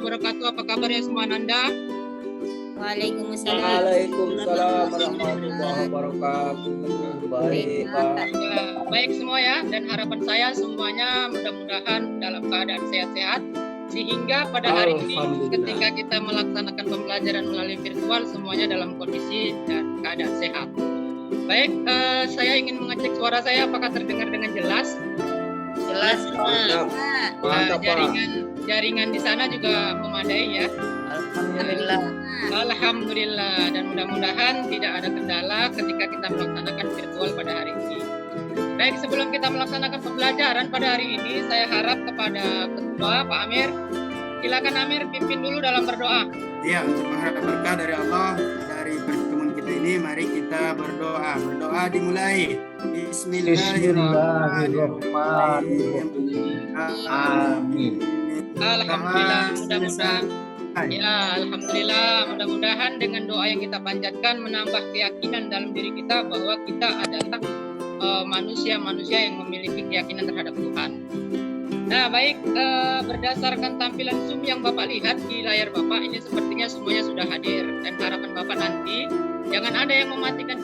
wabarakatuh. Apa kabarnya semua Nanda? Waalaikumsalam. Waalaikumsalam warahmatullahi wabarakatuh. Baik, Pak. Ya, baik semua ya, dan harapan saya semuanya mudah-mudahan dalam keadaan sehat-sehat, sehingga pada hari ini ketika kita melaksanakan pembelajaran melalui virtual semuanya dalam kondisi dan keadaan sehat. Baik, saya ingin mengecek suara saya apakah terdengar dengan jelas. Jelas, Mantap. Mantap, Pak. Jaringan di sana juga memadai ya. Alhamdulillah. Alhamdulillah, dan mudah-mudahan tidak ada kendala ketika kita melaksanakan virtual pada hari ini. Baik, sebelum kita melaksanakan pembelajaran pada hari ini, saya harap kepada Ketua Pak Amir, silakan Amir pimpin dulu dalam berdoa. Ya, untuk mengharap berkah dari Allah dari pertemuan kita ini, mari kita berdoa. Berdoa dimulai. Bismillahirrahmanirrahim. Amin. Alhamdulillah, mudah-mudahan ya, alhamdulillah, mudah-mudahan dengan doa yang kita panjatkan menambah keyakinan dalam diri kita bahwa kita adalah manusia-manusia yang memiliki keyakinan terhadap Tuhan. Nah, baik, berdasarkan tampilan Zoom yang Bapak lihat di layar Bapak ini sepertinya semuanya sudah hadir, dan harapan Bapak nanti jangan ada yang mematikan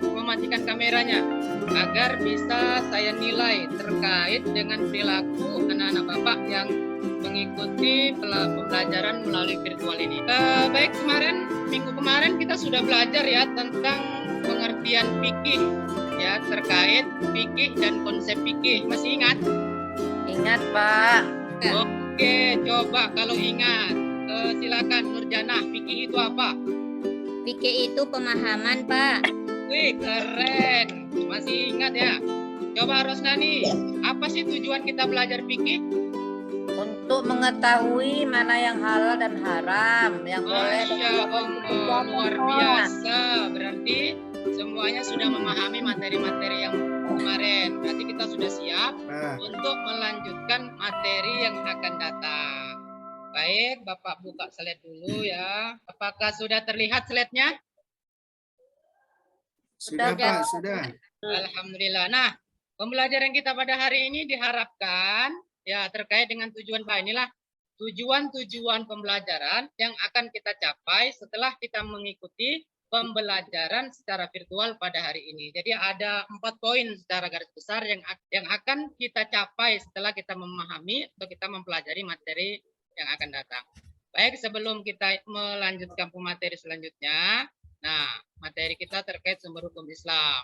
mematikan kameranya agar bisa saya nilai terkait dengan perilaku anak-anak Bapak yang mengikuti pembelajaran melalui virtual ini. Baik, minggu kemarin kita sudah belajar ya tentang pengertian fikih ya, terkait fikih dan konsep fikih. Masih ingat? Ingat, Pak. Oke, coba kalau ingat, silakan Nurjana, fikih itu apa? Fikih itu pemahaman, Pak. Wih, keren. Masih ingat ya? Coba Rosnani, apa sih tujuan kita belajar fikih? Untuk mengetahui mana yang halal dan haram, yang boleh dan Masya Allah, luar biasa. Berarti semuanya sudah memahami materi-materi yang kemarin. Berarti kita sudah siap untuk melanjutkan materi yang akan datang. Baik, Bapak buka slide dulu ya. Apakah sudah terlihat slide-nya? Sudah, Pak, sudah. Alhamdulillah. Nah, pembelajaran kita pada hari ini diharapkan ya terkait dengan tujuan Pak, inilah tujuan-tujuan pembelajaran yang akan kita capai setelah kita mengikuti pembelajaran secara virtual pada hari ini. Jadi ada 4 poin secara garis besar yang akan kita capai setelah kita memahami atau kita mempelajari materi yang akan datang. Baik, sebelum kita melanjutkan pemateri selanjutnya, nah materi kita terkait sumber hukum Islam.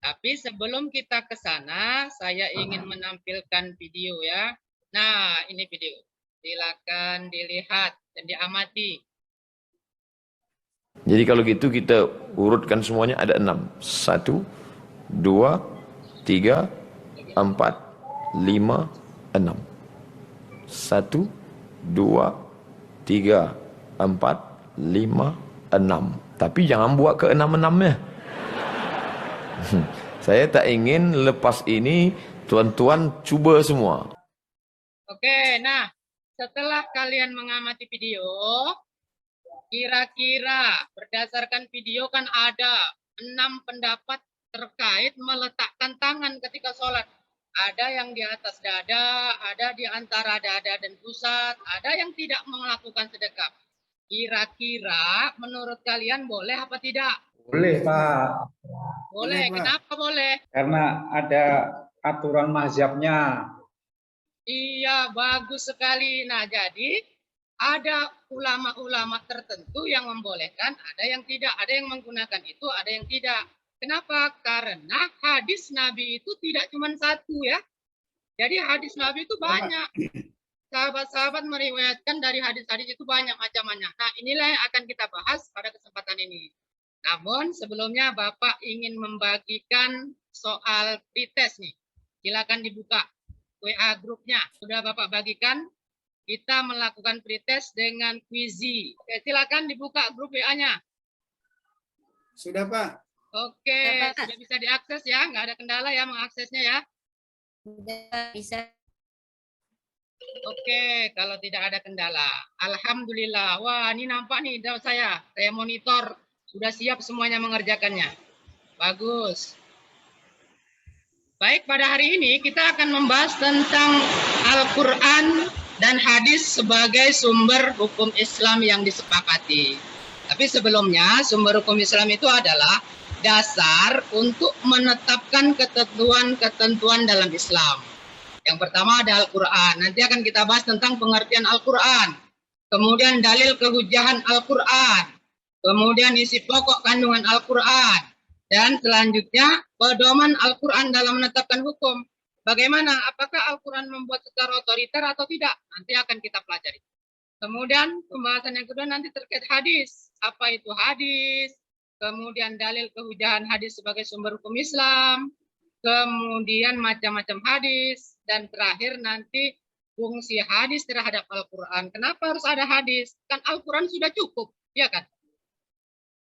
Tapi sebelum kita ke sana, saya ingin menampilkan video ya. Nah, ini video. Silakan dilihat dan diamati. Jadi kalau gitu kita urutkan semuanya ada 6. 1, 2, 3, 4, 5, 6. 1, 2, 3, 4, 5, 6. Tapi jangan buat ke 6-6-nya. Saya tak ingin lepas ini tuan-tuan cuba semua. Oke, nah setelah kalian mengamati video, kira-kira berdasarkan video kan ada 6 pendapat terkait meletakkan tangan ketika sholat. Ada yang di atas dada, ada di antara dada dan pusat, ada yang tidak melakukan sedekap. Kira-kira menurut kalian boleh apa tidak? Boleh, Pak. Boleh. Kenapa boleh? Karena ada aturan mazhabnya. Iya, bagus sekali. Nah, jadi ada ulama-ulama tertentu yang membolehkan, ada yang tidak, ada yang menggunakan itu, ada yang tidak. Kenapa? Karena hadis Nabi itu tidak cuma satu ya. Jadi hadis Nabi itu banyak. Sahabat-sahabat meriwayatkan dari hadis-hadis itu banyak macam-macam. Nah, inilah yang akan kita bahas pada kesempatan ini. Namun sebelumnya Bapak ingin membagikan soal pretest nih. Silakan dibuka WA grupnya. Sudah Bapak bagikan. Kita melakukan pretest dengan Quizy. Oke, silakan dibuka grup WA-nya. Sudah, Pak. Oke, sudah bisa diakses ya. Nggak ada kendala ya mengaksesnya ya. Sudah bisa. Oke, kalau tidak ada kendala. Alhamdulillah. Wah, ini nampak nih saya monitor. Sudah siap semuanya mengerjakannya. Bagus. Baik, pada hari ini kita akan membahas tentang Al-Quran dan hadis sebagai sumber hukum Islam yang disepakati. Tapi sebelumnya sumber hukum Islam itu adalah dasar untuk menetapkan ketentuan-ketentuan dalam Islam. Yang pertama ada Al-Quran. Nanti akan kita bahas tentang pengertian Al-Quran. Kemudian dalil kehujahan Al-Quran. Kemudian isi pokok kandungan Al-Quran. Dan selanjutnya pedoman Al-Quran dalam menetapkan hukum. Bagaimana? Apakah Al-Quran membuat secara otoriter atau tidak? Nanti akan kita pelajari. Kemudian pembahasan yang kedua nanti terkait hadis. Apa itu hadis? Kemudian dalil kehujahan hadis sebagai sumber hukum Islam. Kemudian macam-macam hadis. Dan terakhir nanti fungsi hadis terhadap Al-Quran. Kenapa harus ada hadis? Kan Al-Quran sudah cukup, ya kan?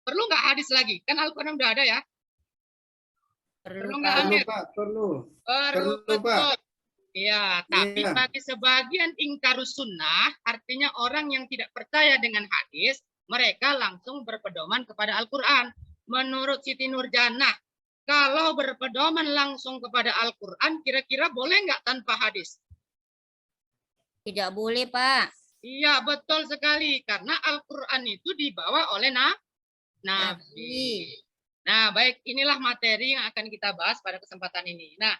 Perlu nggak hadis lagi? Kan Al-Quran udah ada ya? Perlu nggak Amir? Pak, perlu. Perlu, Perlu, Pak. betul. Ya, tapi Iya. bagi sebagian ingkarus sunnah, artinya orang yang tidak percaya dengan hadis, mereka langsung berpedoman kepada Al-Quran. Menurut Siti Nurjana, kalau berpedoman langsung kepada Al-Quran, kira-kira boleh nggak tanpa hadis? Tidak boleh, Pak. Iya, betul sekali. Karena Al-Quran itu dibawa oleh Nabi. Nah, baik. Inilah materi yang akan kita bahas pada kesempatan ini. Nah,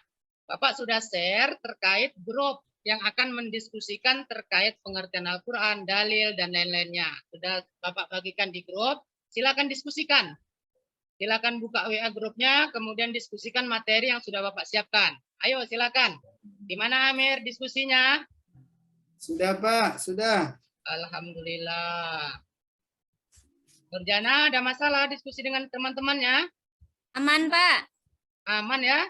Bapak sudah share terkait grup yang akan mendiskusikan terkait pengertian Al-Quran, dalil, dan lain-lainnya. Sudah Bapak bagikan di grup. Silakan diskusikan. Silakan buka WA grupnya, kemudian diskusikan materi yang sudah Bapak siapkan. Ayo, silakan. Di mana Amir diskusinya? Sudah, Pak. Sudah. Alhamdulillah. Nurjana, ada masalah diskusi dengan teman-temannya? Aman, Pak. Aman ya?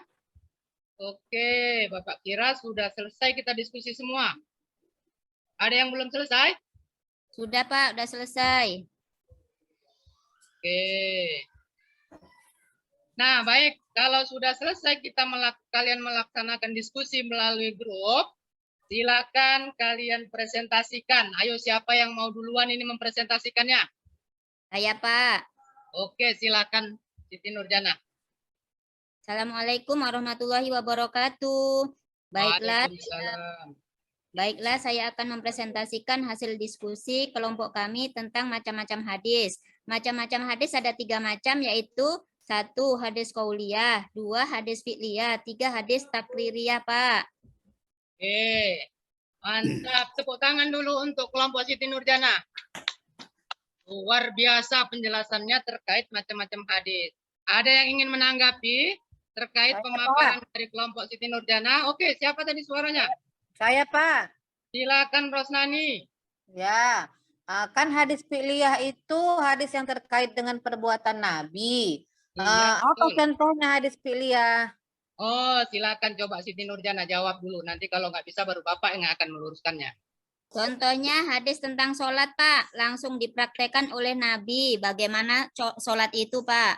Oke, Bapak kira sudah selesai kita diskusi semua. Ada yang belum selesai? Sudah, Pak. Sudah selesai. Oke. Nah, baik. Kalau sudah selesai kalian melaksanakan diskusi melalui grup, silakan kalian presentasikan. Ayo, siapa yang mau duluan ini mempresentasikannya? Saya, Pak. Oke, silakan Siti Nurjana. Assalamualaikum warahmatullahi wabarakatuh. Baiklah, Waalaikumsalam. baiklah, saya akan mempresentasikan hasil diskusi kelompok kami tentang macam-macam hadis. Macam-macam hadis ada 3 macam, yaitu 1. Hadis qauliyah, 2. Hadis fi'liyah, 3. Hadis takririyah, Pak. Oke, mantap. Tepuk tangan dulu untuk kelompok Siti Nurjana. Luar biasa penjelasannya terkait macam-macam hadis. Ada yang ingin menanggapi terkait Saya, pemaparan dari kelompok Siti Nurjana? Oke, siapa tadi suaranya? Saya, Pak. Silakan Rosnani. Ya, kan hadis fi'liyah itu hadis yang terkait dengan perbuatan Nabi. Iya, Apa betul. contohnya hadis fi'liyah? Oh, silakan coba Siti Nurjana jawab dulu. Nanti kalau nggak bisa baru Bapak yang akan meluruskannya. Contohnya hadis tentang sholat, Pak. Langsung dipraktekkan oleh Nabi. Bagaimana sholat itu, Pak?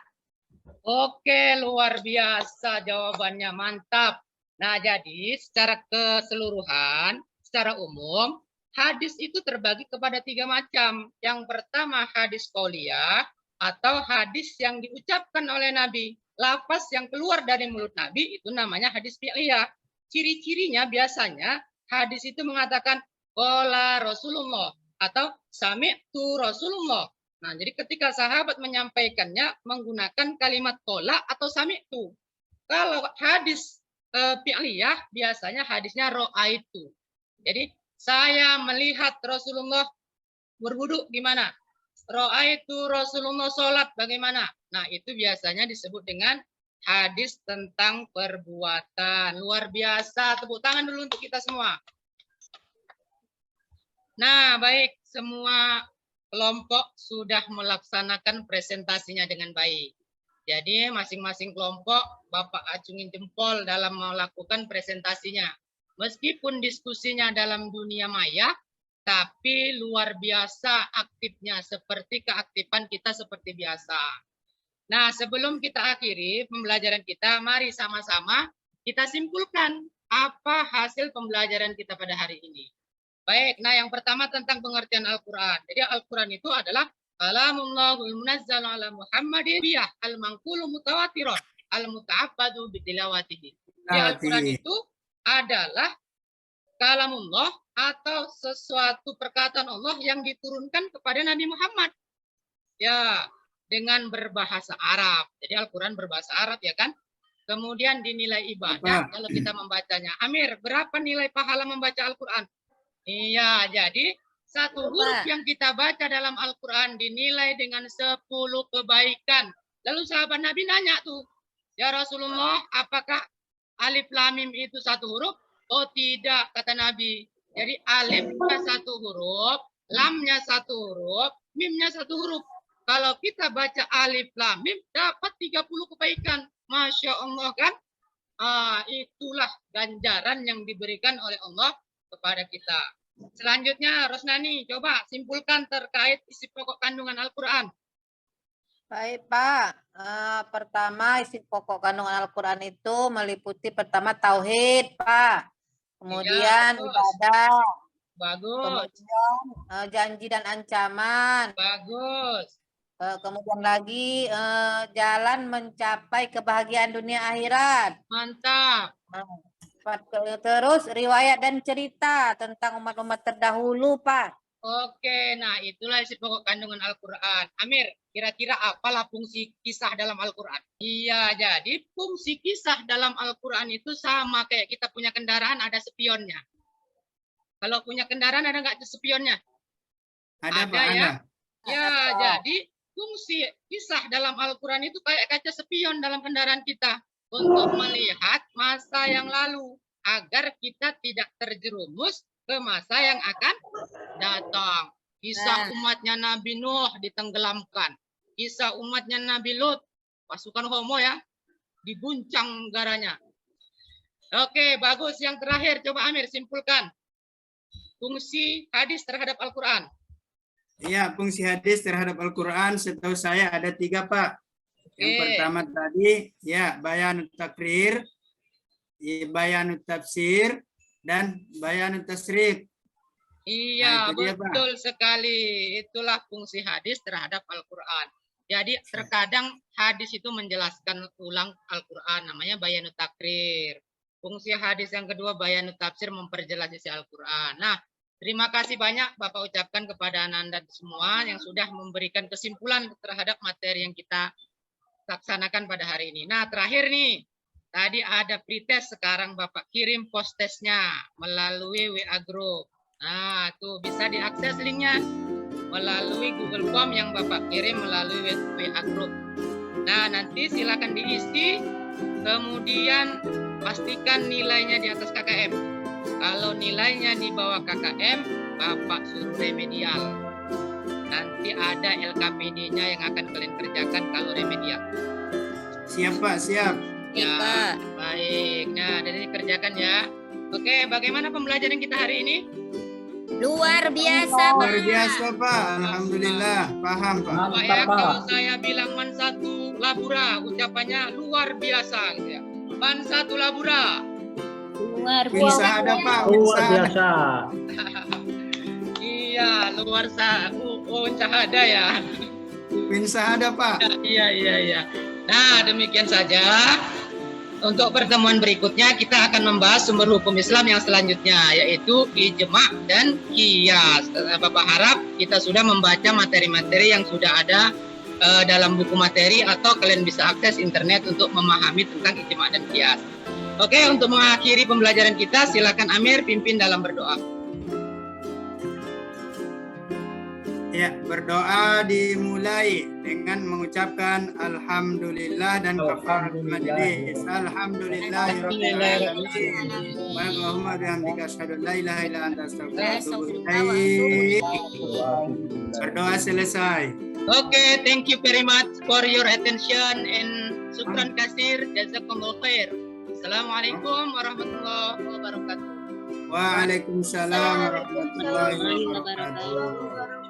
Oke, luar biasa jawabannya. Mantap. Nah, jadi secara keseluruhan, secara umum, hadis itu terbagi kepada 3 macam. Yang pertama hadis qauliyah atau hadis yang diucapkan oleh Nabi. Lafaz yang keluar dari mulut Nabi itu namanya hadis fi'liyah. Ciri-cirinya biasanya hadis itu mengatakan qala Rasulullah atau sami'tu Rasulullah. Nah, jadi ketika sahabat menyampaikannya menggunakan kalimat qala atau sami'tu. Kalau hadis fi'liyah biasanya hadisnya ra'aitu. Jadi saya melihat Rasulullah berwudu gimana? Ra'aitu Rasulullah sholat bagaimana? Nah, itu biasanya disebut dengan hadis tentang perbuatan. Luar biasa. Tepuk tangan dulu untuk kita semua. Nah, baik. Semua kelompok sudah melaksanakan presentasinya dengan baik. Jadi masing-masing kelompok Bapak acungin jempol dalam melakukan presentasinya. Meskipun diskusinya dalam dunia maya, tapi luar biasa aktifnya seperti keaktifan kita seperti biasa. Nah, sebelum kita akhiri pembelajaran kita, mari sama-sama kita simpulkan apa hasil pembelajaran kita pada hari ini. Baik, nah yang pertama tentang pengertian Al-Quran. Jadi Al-Quran itu adalah Kalamullahul munazzal ala Muhammadin al-manqulu mutawatiron al-muta'abbadu bitilawatihi. Jadi Al-Quran itu adalah kalamullah atau sesuatu perkataan Allah yang diturunkan kepada Nabi Muhammad. Ya, dengan berbahasa Arab. Jadi Al-Quran berbahasa Arab ya kan? Kemudian dinilai ibadah kalau kita membacanya. Amir, berapa nilai pahala membaca Al-Quran? Iya, jadi satu huruf yang kita baca dalam Al-Quran dinilai dengan 10 kebaikan. Lalu sahabat Nabi nanya tuh, ya Rasulullah, apakah alif lam mim itu satu huruf? Oh tidak, kata Nabi. Jadi alifnya satu huruf, lamnya satu huruf, mimnya satu huruf. Kalau kita baca alif lam mim dapat 30 kebaikan. Masya Allah kan? Itulah ganjaran yang diberikan oleh Allah kepada kita. Selanjutnya Rosnani, coba simpulkan terkait isi pokok kandungan Al-Quran. Baik Pak, pertama isi pokok kandungan Al-Quran itu meliputi pertama tauhid Pak, kemudian ibadah, bagus, kemudian janji dan ancaman, bagus, kemudian lagi jalan mencapai kebahagiaan dunia akhirat. Mantap. Terus riwayat dan cerita tentang umat-umat terdahulu Pak. Oke, nah itulah isi pokok kandungan Al-Quran. Amir, kira-kira apalah fungsi kisah dalam Al-Quran? Iya, jadi fungsi kisah dalam Al-Quran itu sama kayak kita punya kendaraan ada spionnya. Kalau punya kendaraan ada nggak spionnya? Ada Pak, ya. ada. Ya, jadi fungsi kisah dalam Al-Quran itu kayak kaca spion dalam kendaraan kita untuk melihat masa yang lalu agar kita tidak terjerumus ke masa yang akan datang. Kisah umatnya Nabi Nuh ditenggelamkan. Kisah umatnya Nabi Lut, pasukan homo ya, diguncang negaranya. Oke, bagus. Yang terakhir, coba Amir simpulkan. Fungsi hadis terhadap Al-Quran. Iya, fungsi hadis terhadap Al-Quran setahu saya ada 3 Pak. Yang pertama tadi, ya, bayanut takrir, bayanut tafsir, dan bayanut tasrif. Iya, betul sekali. Itulah fungsi hadis terhadap Al-Quran. Jadi terkadang hadis itu menjelaskan ulang Al-Quran, namanya bayanut takrir. Fungsi hadis yang kedua bayanut tafsir, memperjelas isi Al-Quran. Nah, terima kasih banyak Bapak ucapkan kepada Anda semua yang sudah memberikan kesimpulan terhadap materi yang kita laksanakan pada hari ini. Nah, terakhir nih, tadi ada pretest, sekarang Bapak kirim post testnya melalui WA Group. Nah, tuh bisa diakses linknya melalui Google Form yang Bapak kirim melalui WA Group. Nah, nanti silakan diisi, kemudian pastikan nilainya di atas KKM. Kalau nilainya di bawah KKM, Bapak suruh remedial. Nanti ada LKPD-nya yang akan kalian kerjakan kalau remedial. Siap Pak, siap. Ya, baik. Nah, dari kerjakan ya. Oke, bagaimana pembelajaran kita hari ini? Luar biasa, Pak. Luar biasa Pak, alhamdulillah, paham Pak. Pak ya, kalau saya bilang man satu labura, ucapannya luar biasa gitu ya. Man satu labura. Luar Bisa biasa. ada Pak, Luar biasa. Iya, luar cahada ya. Bisa ada Pak. Iya. Nah, demikian saja. Untuk pertemuan berikutnya kita akan membahas sumber hukum Islam yang selanjutnya, yaitu ijma' dan qiyas. Bapak harap kita sudah membaca materi-materi yang sudah ada dalam buku materi, atau kalian bisa akses internet untuk memahami tentang ijma' dan qiyas. Oke, untuk mengakhiri pembelajaran kita, silakan Amir pimpin dalam berdoa. Ya, berdoa dimulai dengan mengucapkan alhamdulillah dan kafaratul majlis. Alhamdulillahirabbil alamin. Allahumma bihamdika asyhadu an la ilaha illa anta astaghfiruka wa atubu ilaik. Berdoa selesai. Oke, thank you very much for your attention and syukran kasir, jazakumullah khair. Assalamualaikum warahmatullahi wabarakatuh. Waalaikumsalam warahmatullahi wabarakatuh. Wabarakatuh.